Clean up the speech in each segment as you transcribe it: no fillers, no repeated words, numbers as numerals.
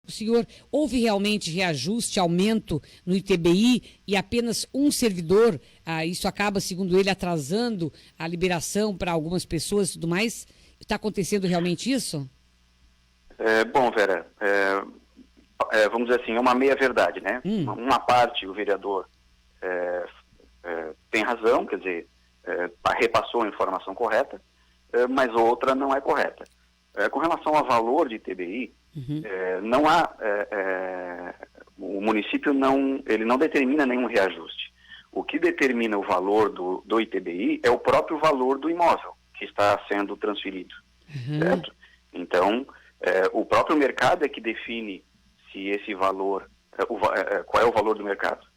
O senhor, houve realmente reajuste, aumento no ITBI e apenas um servidor, isso acaba, segundo ele, atrasando a liberação para algumas pessoas e tudo mais? Está acontecendo realmente isso? Bom, Vera, vamos dizer assim, é uma meia-verdade, né? Uma parte, o vereador tem razão, quer dizer, repassou a informação correta, mas outra não é correta. Com relação ao valor de ITBI, não há, o município ele não determina nenhum reajuste. O que determina o valor do ITBI é o próprio valor do imóvel que está sendo transferido, certo? Então, o próprio mercado é que define se esse valor, qual é o valor do mercado.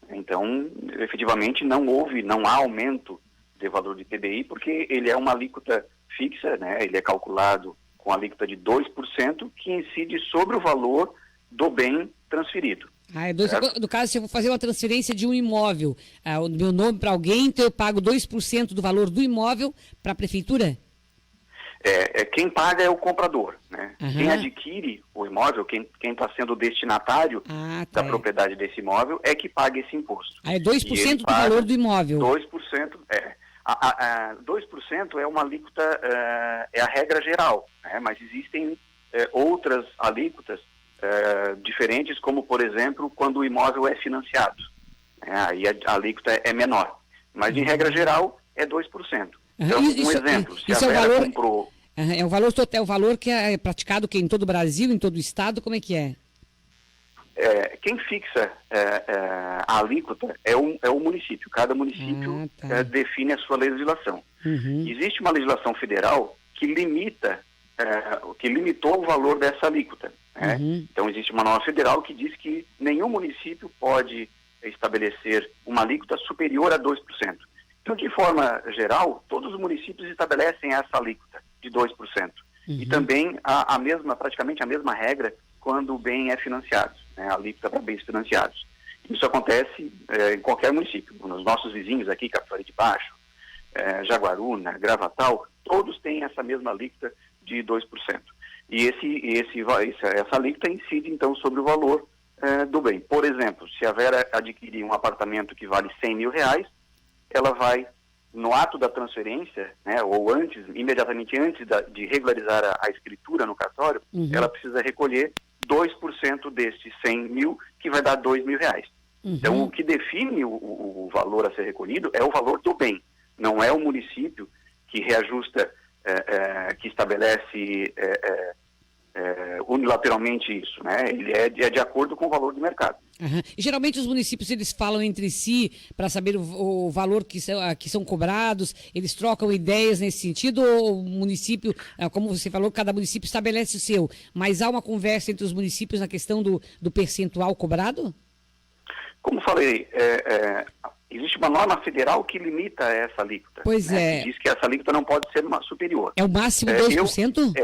Então, efetivamente, não há aumento de valor de ITBI, porque ele é uma alíquota fixa, né? Ele é calculado com alíquota de 2%, que incide sobre o valor do bem transferido. No caso, se eu vou fazer uma transferência de um imóvel, o meu nome para alguém, então eu pago 2% do valor do imóvel para a prefeitura? Quem paga é o comprador, né? Quem adquire o imóvel, quem está sendo destinatário da propriedade desse imóvel, é que paga esse imposto. É 2% do valor do imóvel. 2%, 2% é uma alíquota, é a regra geral, né? Mas existem outras alíquotas diferentes, como, por exemplo, quando o imóvel é financiado. Aí a alíquota é menor. Mas, em regra geral, é 2%. Então, exemplo, se a Vera comprou... É o valor total, o valor que é praticado em todo o Brasil, em todo o estado, como é que é? Quem fixa a alíquota é o município. Cada município define a sua legislação. Existe uma legislação federal que limitou o valor dessa alíquota. Né? Então, existe uma norma federal que diz que nenhum município pode estabelecer uma alíquota superior a 2%. Então, de forma geral, todos os municípios estabelecem essa alíquota de 2%. E também praticamente a mesma regra quando o bem é financiado, né? A alíquota para bens financiados. Isso acontece em qualquer município. Nos nossos vizinhos aqui, Capivari de Baixo, Jaguaruna, Gravatal, todos têm essa mesma alíquota de 2%. E essa alíquota incide, então, sobre o valor do bem. Por exemplo, se a Vera adquirir um apartamento que vale R$100.000, ela vai, no ato da transferência, né, ou imediatamente antes de regularizar a escritura no cartório, ela precisa recolher 2% destes 100 mil, que vai dar R$2.000. Então, o que define o valor a ser recolhido é o valor do bem. Não é o município que reajusta, que estabelece unilateralmente isso, né? Ele é de acordo com o valor do mercado. E geralmente os municípios, eles falam entre si para saber o valor que são cobrados, eles trocam ideias nesse sentido, ou o município, como você falou, cada município estabelece o seu, mas há uma conversa entre os municípios na questão do percentual cobrado? Como falei, existe uma norma federal que limita essa alíquota. Pois né? Que diz que essa alíquota não pode ser superior. É o máximo 2%?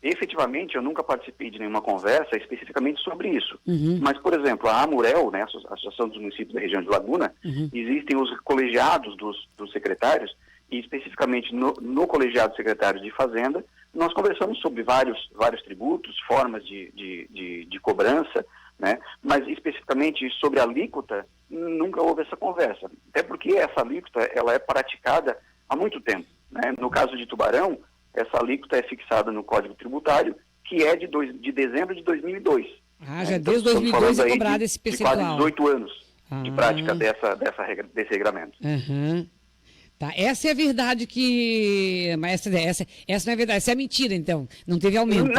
Efetivamente, eu nunca participei de nenhuma conversa especificamente sobre isso. Mas, por exemplo, a AMUREL, né, a Associação dos Municípios da Região de Laguna, existem os colegiados dos secretários, e especificamente no colegiado secretário de Fazenda, nós conversamos sobre vários tributos, formas de cobrança, né, mas especificamente sobre a alíquota, nunca houve essa conversa. Até porque essa alíquota ela é praticada há muito tempo. Né? No caso de Tubarão, essa alíquota é fixada no Código Tributário, que é de dezembro de 2002. Já desde 2002 é cobrado esse percentual. De quase 18 anos de prática desse regramento. Tá, essa é a verdade que... Mas essa não é verdade, essa é a mentira, então. Não teve aumento.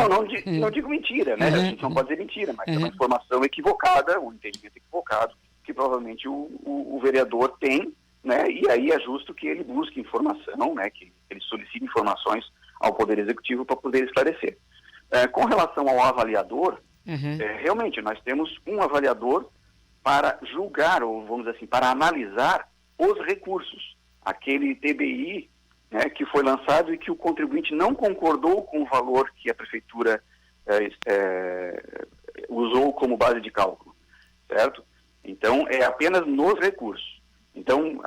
Não digo mentira, né? A gente não pode dizer mentira, mas é uma informação equivocada, um entendimento equivocado, que provavelmente o vereador tem, né? E aí é justo que ele busque informação, né? Que ele solicite informações ao Poder Executivo para poder esclarecer. Com relação ao avaliador, realmente nós temos um avaliador para julgar, ou vamos dizer assim, para analisar os recursos. Aquele TBI, né, que foi lançado e que o contribuinte não concordou com o valor que a prefeitura usou como base de cálculo, certo? Então, é apenas nos recursos. Então,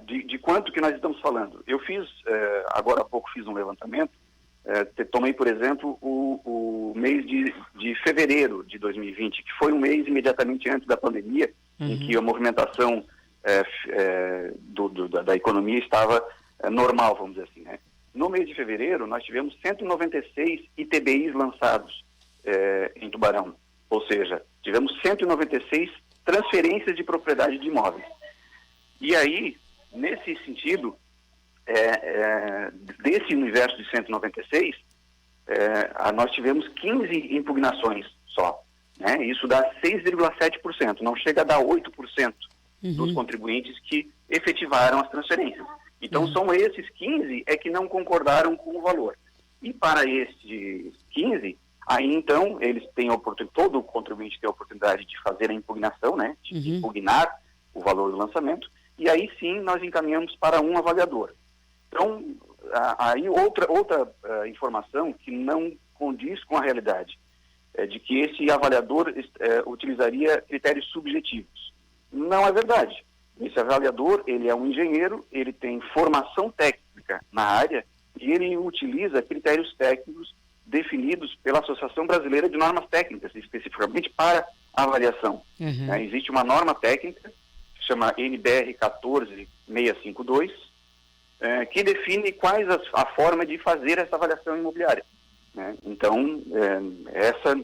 de quanto que nós estamos falando? Eu agora há pouco fiz um levantamento tomei, por exemplo, o mês de fevereiro de 2020, que foi um mês imediatamente antes da pandemia, em que a movimentação da economia estava normal, vamos dizer assim, né? No mês de fevereiro, nós tivemos 196 ITBIs lançados em Tubarão, ou seja, tivemos 196 transferências de propriedade de imóveis. E aí, nesse sentido, desse universo de 196, nós tivemos 15 impugnações só, né? Isso dá 6,7%, não chega a dar 8% dos contribuintes que efetivaram as transferências. Então, são esses 15 que não concordaram com o valor. E para esses 15, aí então, eles têm todo contribuinte tem a oportunidade de fazer a impugnação, né? De impugnar o valor do lançamento, e aí sim nós encaminhamos para um avaliador. Então, aí outra informação que não condiz com a realidade, de que esse avaliador utilizaria critérios subjetivos. Não é verdade. Esse avaliador, ele é um engenheiro, ele tem formação técnica na área e ele utiliza critérios técnicos definidos pela Associação Brasileira de Normas Técnicas, especificamente para avaliação. Existe uma norma técnica, que se chama NBR 14652, que define quais a forma de fazer essa avaliação imobiliária, né? Então,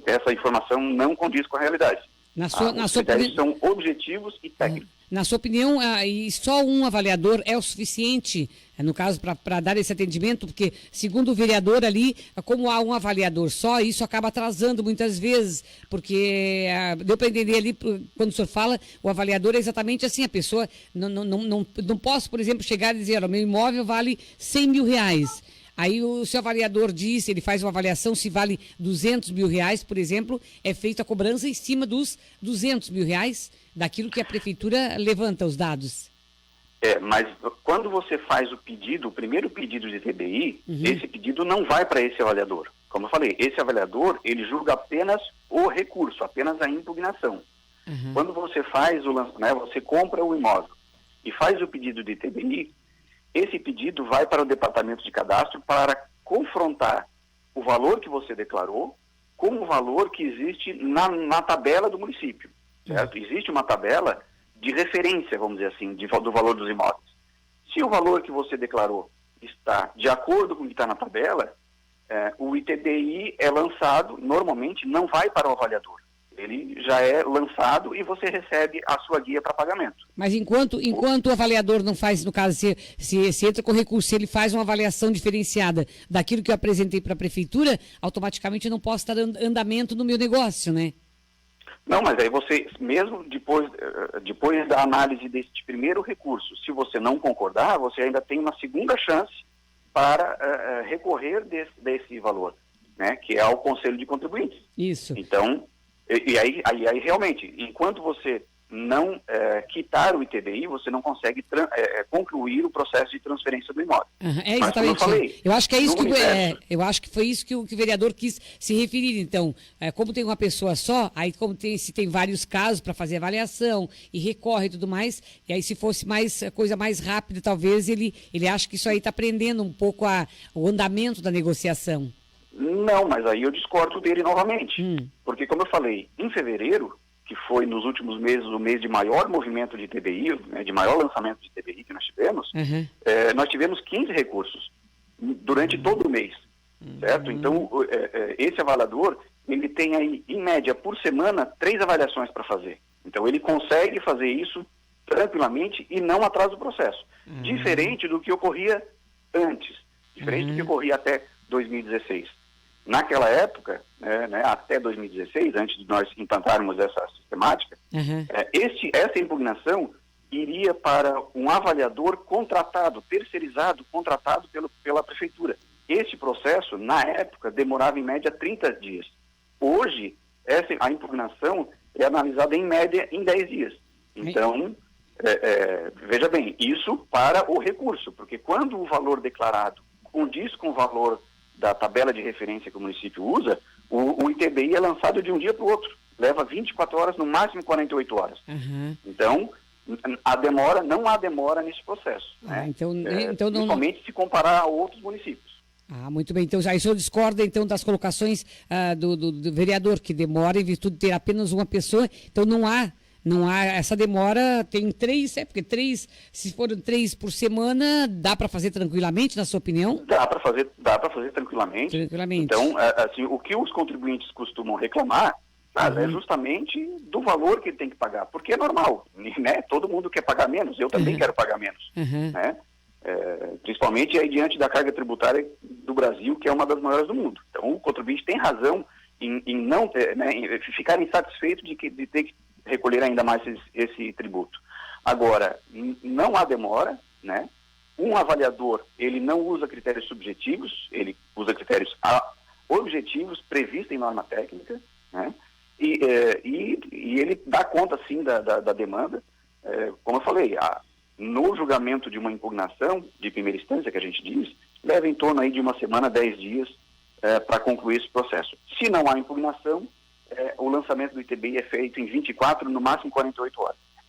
essa informação não condiz com a realidade. Os critérios são objetivos e técnicos. Na sua opinião, e só um avaliador é o suficiente, no caso, para dar esse atendimento? Porque, segundo o vereador ali, como há um avaliador só, isso acaba atrasando muitas vezes, porque deu para entender ali, quando o senhor fala, o avaliador é exatamente assim, a pessoa não posso, por exemplo, chegar e dizer, o meu imóvel vale 100 mil reais. Aí o seu avaliador diz, ele faz uma avaliação, se vale 200 mil reais, por exemplo, é feita a cobrança em cima dos 200 mil reais, daquilo que a prefeitura levanta os dados. Mas quando você faz o primeiro pedido de TBI, esse pedido não vai para esse avaliador. Como eu falei, esse avaliador, ele julga apenas o recurso, apenas a impugnação. Quando você faz você compra o imóvel e faz o pedido de TBI, esse pedido vai para o departamento de cadastro para confrontar o valor que você declarou com o valor que existe na tabela do município, certo? Existe uma tabela de referência, vamos dizer assim, do valor dos imóveis. Se o valor que você declarou está de acordo com o que está na tabela, o ITBI é lançado, normalmente não vai para o avaliador. Ele já é lançado e você recebe a sua guia para pagamento. Mas enquanto o avaliador não faz, no caso, se entra com recurso, se ele faz uma avaliação diferenciada daquilo que eu apresentei para a prefeitura, automaticamente eu não posso dar andamento no meu negócio, né? Não, mas aí você, mesmo depois da análise desse primeiro recurso, se você não concordar, você ainda tem uma segunda chance para recorrer desse valor, né? Que é ao Conselho de Contribuintes. Isso. Então, e aí realmente, enquanto você não quitar o ITBI, você não consegue concluir o processo de transferência do imóvel. Exatamente. Eu acho que eu acho que foi isso que o vereador quis se referir. Então, como tem uma pessoa só, aí se tem vários casos para fazer avaliação e recorre e tudo mais, e aí se fosse coisa mais rápida, talvez ele acha que isso aí está prendendo um pouco o andamento da negociação. Não, mas aí eu discordo dele novamente. Porque, como eu falei, em fevereiro, que foi nos últimos meses o mês de maior movimento de TBI, né, de maior lançamento de TBI que nós tivemos, nós tivemos 15 recursos durante todo o mês, certo? Então, esse avaliador, ele tem aí, em média, por semana, 3 avaliações para fazer. Então, ele consegue fazer isso tranquilamente e não atrasa o processo. Diferente do que ocorria antes, diferente do que ocorria até 2016. Naquela época, até 2016, antes de nós implantarmos essa sistemática, essa impugnação iria para um avaliador terceirizado, contratado pela prefeitura. Esse processo, na época, demorava em média 30 dias. Hoje, a impugnação é analisada em média em 10 dias. Então, veja bem, isso para o recurso, porque quando o valor declarado condiz com o valor da tabela de referência que o município usa, o ITBI é lançado de um dia para o outro. Leva 24 horas, no máximo 48 horas. Então, não há demora nesse processo. Né? Então principalmente se comparar a outros municípios. Ah, muito bem. Então, aí o senhor discorda, então, das colocações do vereador, que demora em virtude de ter apenas uma pessoa. Então, não há essa demora, tem 3, porque se forem 3 por semana, dá para fazer tranquilamente, na sua opinião? Dá para fazer tranquilamente. Então, assim, o que os contribuintes costumam reclamar é justamente do valor que ele tem que pagar, porque é normal, né? Todo mundo quer pagar menos, eu também quero pagar menos, né? Principalmente aí diante da carga tributária do Brasil, que é uma das maiores do mundo. Então, o contribuinte tem razão em não ter, né, em ficar insatisfeito de ter que recolher ainda mais esse tributo. Agora, não há demora, né? Um avaliador, ele não usa critérios subjetivos, ele usa critérios objetivos previstos em norma técnica, né? E ele dá conta, sim, da demanda. Como eu falei, no julgamento de uma impugnação de primeira instância, que a gente diz, leva em torno aí de uma semana, 10 dias, para concluir esse processo. Se não há impugnação, o lançamento do ITBI é feito em 24, no máximo 48 horas.